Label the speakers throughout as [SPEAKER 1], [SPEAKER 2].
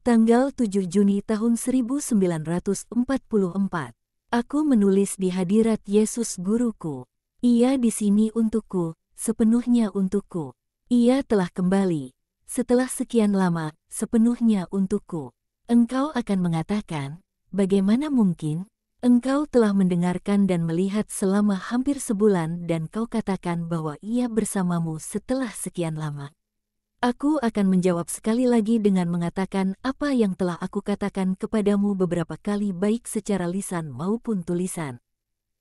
[SPEAKER 1] Tanggal 7 Juni tahun 1944. Aku menulis di hadirat Yesus Guruku. Ia di sini untukku, sepenuhnya untukku. Ia telah kembali. Setelah sekian lama, sepenuhnya untukku. Engkau akan mengatakan, bagaimana mungkin? Engkau telah mendengarkan dan melihat selama hampir sebulan dan kau katakan bahwa ia bersamamu setelah sekian lama. Aku akan menjawab sekali lagi dengan mengatakan apa yang telah aku katakan kepadamu beberapa kali baik secara lisan maupun tulisan.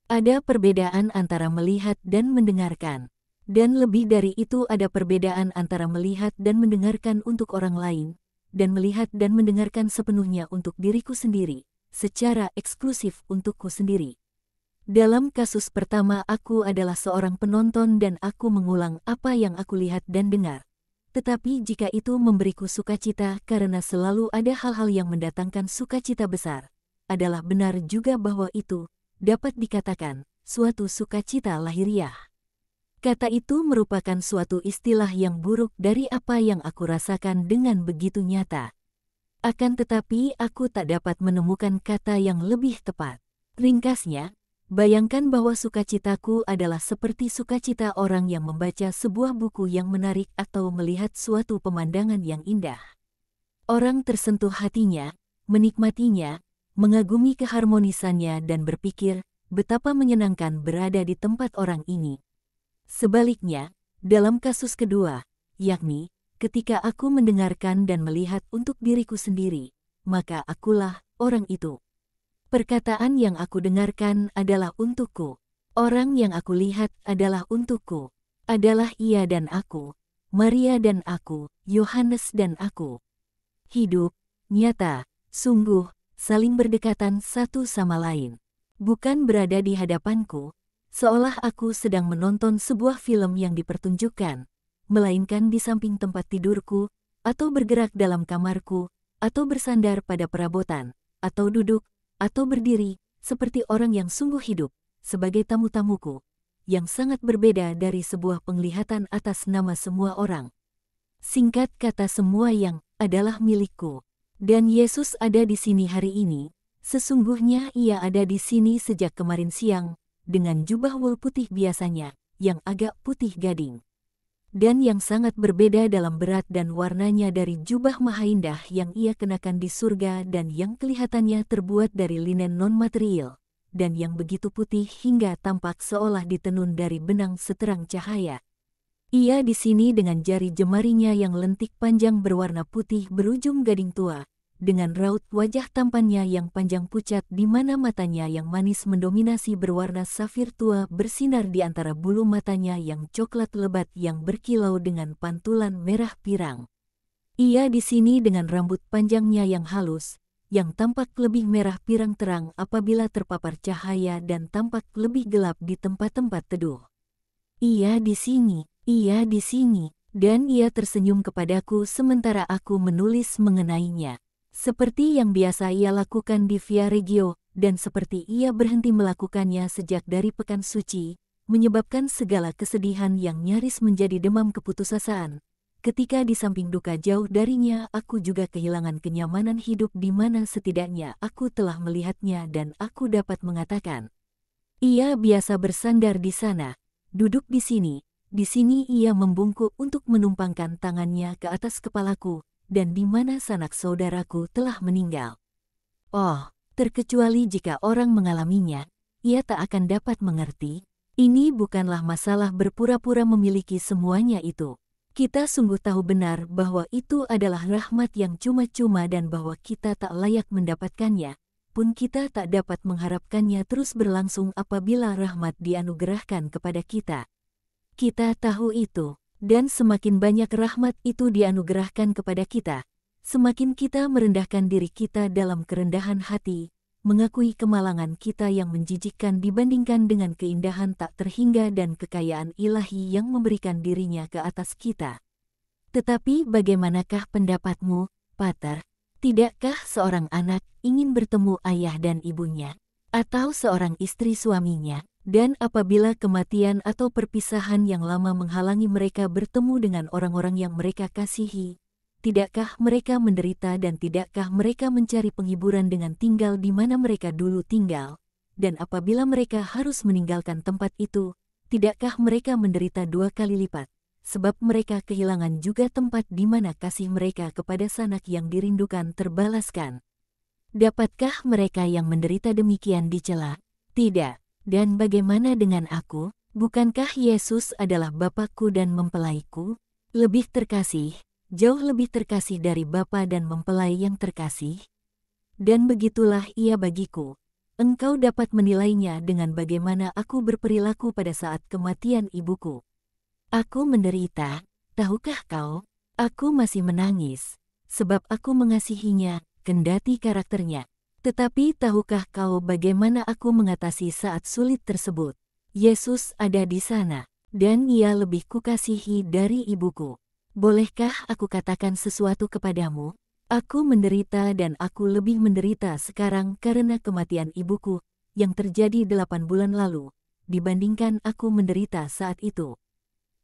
[SPEAKER 1] Ada perbedaan antara melihat dan mendengarkan. Dan lebih dari itu ada perbedaan antara melihat dan mendengarkan untuk orang lain, dan melihat dan mendengarkan sepenuhnya untuk diriku sendiri, secara eksklusif untukku sendiri. Dalam kasus pertama aku adalah seorang penonton dan aku mengulang apa yang aku lihat dan dengar. Tetapi jika itu memberiku sukacita karena selalu ada hal-hal yang mendatangkan sukacita besar, adalah benar juga bahwa itu dapat dikatakan suatu sukacita lahiriah. Kata itu merupakan suatu istilah yang buruk dari apa yang aku rasakan dengan begitu nyata. Akan tetapi aku tak dapat menemukan kata yang lebih tepat. Ringkasnya, bayangkan bahwa sukacitaku adalah seperti sukacita orang yang membaca sebuah buku yang menarik atau melihat suatu pemandangan yang indah. Orang tersentuh hatinya, menikmatinya, mengagumi keharmonisannya dan berpikir, betapa menyenangkan berada di tempat orang ini. Sebaliknya, dalam kasus kedua, yakni, ketika aku mendengarkan dan melihat untuk diriku sendiri, maka akulah orang itu. Perkataan yang aku dengarkan adalah untukku. Orang yang aku lihat adalah untukku. Adalah ia dan aku, Maria dan aku, Yohanes dan aku. Hidup, nyata, sungguh, saling berdekatan satu sama lain. Bukan berada di hadapanku, seolah aku sedang menonton sebuah film yang dipertunjukkan, melainkan di samping tempat tidurku, atau bergerak dalam kamarku, atau bersandar pada perabotan, atau duduk, atau berdiri, seperti orang yang sungguh hidup, sebagai tamu-tamuku, yang sangat berbeda dari sebuah penglihatan atas nama semua orang. Singkat kata semua yang adalah milikku. Dan Yesus ada di sini hari ini, sesungguhnya ia ada di sini sejak kemarin siang, dengan jubah wol putih biasanya, yang agak putih gading. Dan yang sangat berbeda dalam berat dan warnanya dari jubah maha indah yang ia kenakan di surga dan yang kelihatannya terbuat dari linen non-material, dan yang begitu putih hingga tampak seolah ditenun dari benang seterang cahaya. Ia di sini dengan jari jemarinya yang lentik panjang berwarna putih berujung gading tua, dengan raut wajah tampannya yang panjang pucat di mana matanya yang manis mendominasi berwarna safir tua bersinar di antara bulu matanya yang coklat lebat yang berkilau dengan pantulan merah pirang. Ia di sini dengan rambut panjangnya yang halus, yang tampak lebih merah pirang terang apabila terpapar cahaya dan tampak lebih gelap di tempat-tempat teduh. Ia di sini, dan ia tersenyum kepadaku sementara aku menulis mengenainya. Seperti yang biasa ia lakukan di Via Regio, dan seperti ia berhenti melakukannya sejak dari Pekan Suci, menyebabkan segala kesedihan yang nyaris menjadi demam keputusasaan. Ketika di samping duka jauh darinya, aku juga kehilangan kenyamanan hidup di mana setidaknya aku telah melihatnya dan aku dapat mengatakan. Ia biasa bersandar di sana, duduk di sini ia membungkuk untuk menumpangkan tangannya ke atas kepalaku, dan di mana sanak saudaraku telah meninggal. Oh, terkecuali jika orang mengalaminya, ia tak akan dapat mengerti. Ini bukanlah masalah berpura-pura memiliki semuanya itu. Kita sungguh tahu benar bahwa itu adalah rahmat yang cuma-cuma dan bahwa kita tak layak mendapatkannya, pun kita tak dapat mengharapkannya terus berlangsung apabila rahmat dianugerahkan kepada kita. Kita tahu itu. Dan semakin banyak rahmat itu dianugerahkan kepada kita, semakin kita merendahkan diri kita dalam kerendahan hati, mengakui kemalangan kita yang menjijikkan dibandingkan dengan keindahan tak terhingga dan kekayaan ilahi yang memberikan dirinya ke atas kita. Tetapi bagaimanakah pendapatmu, Pater? Tidakkah seorang anak ingin bertemu ayah dan ibunya, atau seorang istri suaminya? Dan apabila kematian atau perpisahan yang lama menghalangi mereka bertemu dengan orang-orang yang mereka kasihi, Tidakkah mereka menderita dan tidakkah mereka mencari penghiburan dengan tinggal di mana mereka dulu tinggal? Dan apabila mereka harus meninggalkan tempat itu, tidakkah mereka menderita 2 kali lipat? Sebab mereka kehilangan juga tempat di mana kasih mereka kepada sanak yang dirindukan terbalaskan. Dapatkah mereka yang menderita demikian dicela? Tidak. Dan bagaimana dengan aku? Bukankah Yesus adalah Bapa-Ku dan mempelaiku? Lebih terkasih, jauh lebih terkasih dari Bapa dan mempelai yang terkasih? Dan begitulah ia bagiku. Engkau dapat menilainya dengan bagaimana aku berperilaku pada saat kematian ibuku. Aku menderita, tahukah kau? Aku masih menangis, sebab aku mengasihinya, kendati karakternya. Tetapi tahukah kau bagaimana aku mengatasi saat sulit tersebut? Yesus ada di sana, dan ia lebih kukasihi dari ibuku. Bolehkah aku katakan sesuatu kepadamu? Aku menderita dan aku lebih menderita sekarang karena kematian ibuku, yang terjadi 8 bulan lalu, dibandingkan aku menderita saat itu.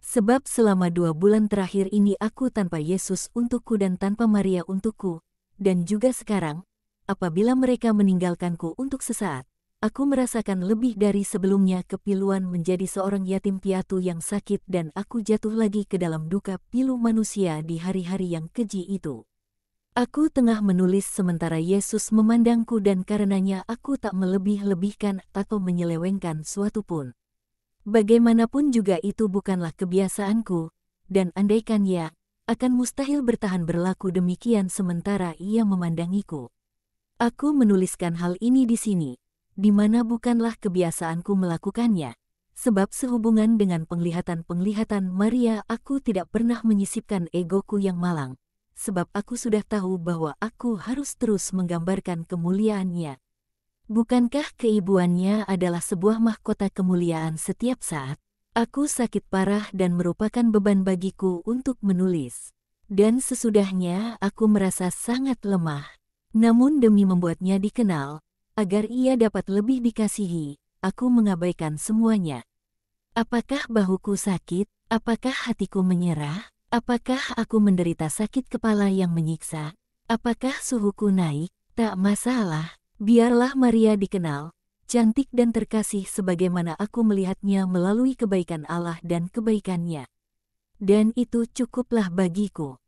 [SPEAKER 1] Sebab selama 2 bulan terakhir ini aku tanpa Yesus untukku dan tanpa Maria untukku, dan juga sekarang, apabila mereka meninggalkanku untuk sesaat, aku merasakan lebih dari sebelumnya kepiluan menjadi seorang yatim piatu yang sakit dan aku jatuh lagi ke dalam duka pilu manusia di hari-hari yang keji itu. Aku tengah menulis sementara Yesus memandangku dan karenanya aku tak melebih-lebihkan atau menyelewengkan suatu pun. Bagaimanapun juga itu bukanlah kebiasaanku, dan andaikan ya, akan mustahil bertahan berlaku demikian sementara ia memandangiku. Aku menuliskan hal ini di sini, di mana bukanlah kebiasaanku melakukannya, sebab sehubungan dengan penglihatan-penglihatan Maria aku tidak pernah menyisipkan egoku yang malang, sebab aku sudah tahu bahwa aku harus terus menggambarkan kemuliaannya. Bukankah keibuannya adalah sebuah mahkota kemuliaan setiap saat? Aku sakit parah dan merupakan beban bagiku untuk menulis. Dan sesudahnya aku merasa sangat lemah. Namun demi membuatnya dikenal, agar ia dapat lebih dikasihi, aku mengabaikan semuanya. Apakah bahuku sakit? Apakah hatiku menyerah? Apakah aku menderita sakit kepala yang menyiksa? Apakah suhuku naik? Tak masalah. Biarlah Maria dikenal, cantik dan terkasih sebagaimana aku melihatnya melalui kebaikan Allah dan kebaikannya. Dan itu cukuplah bagiku.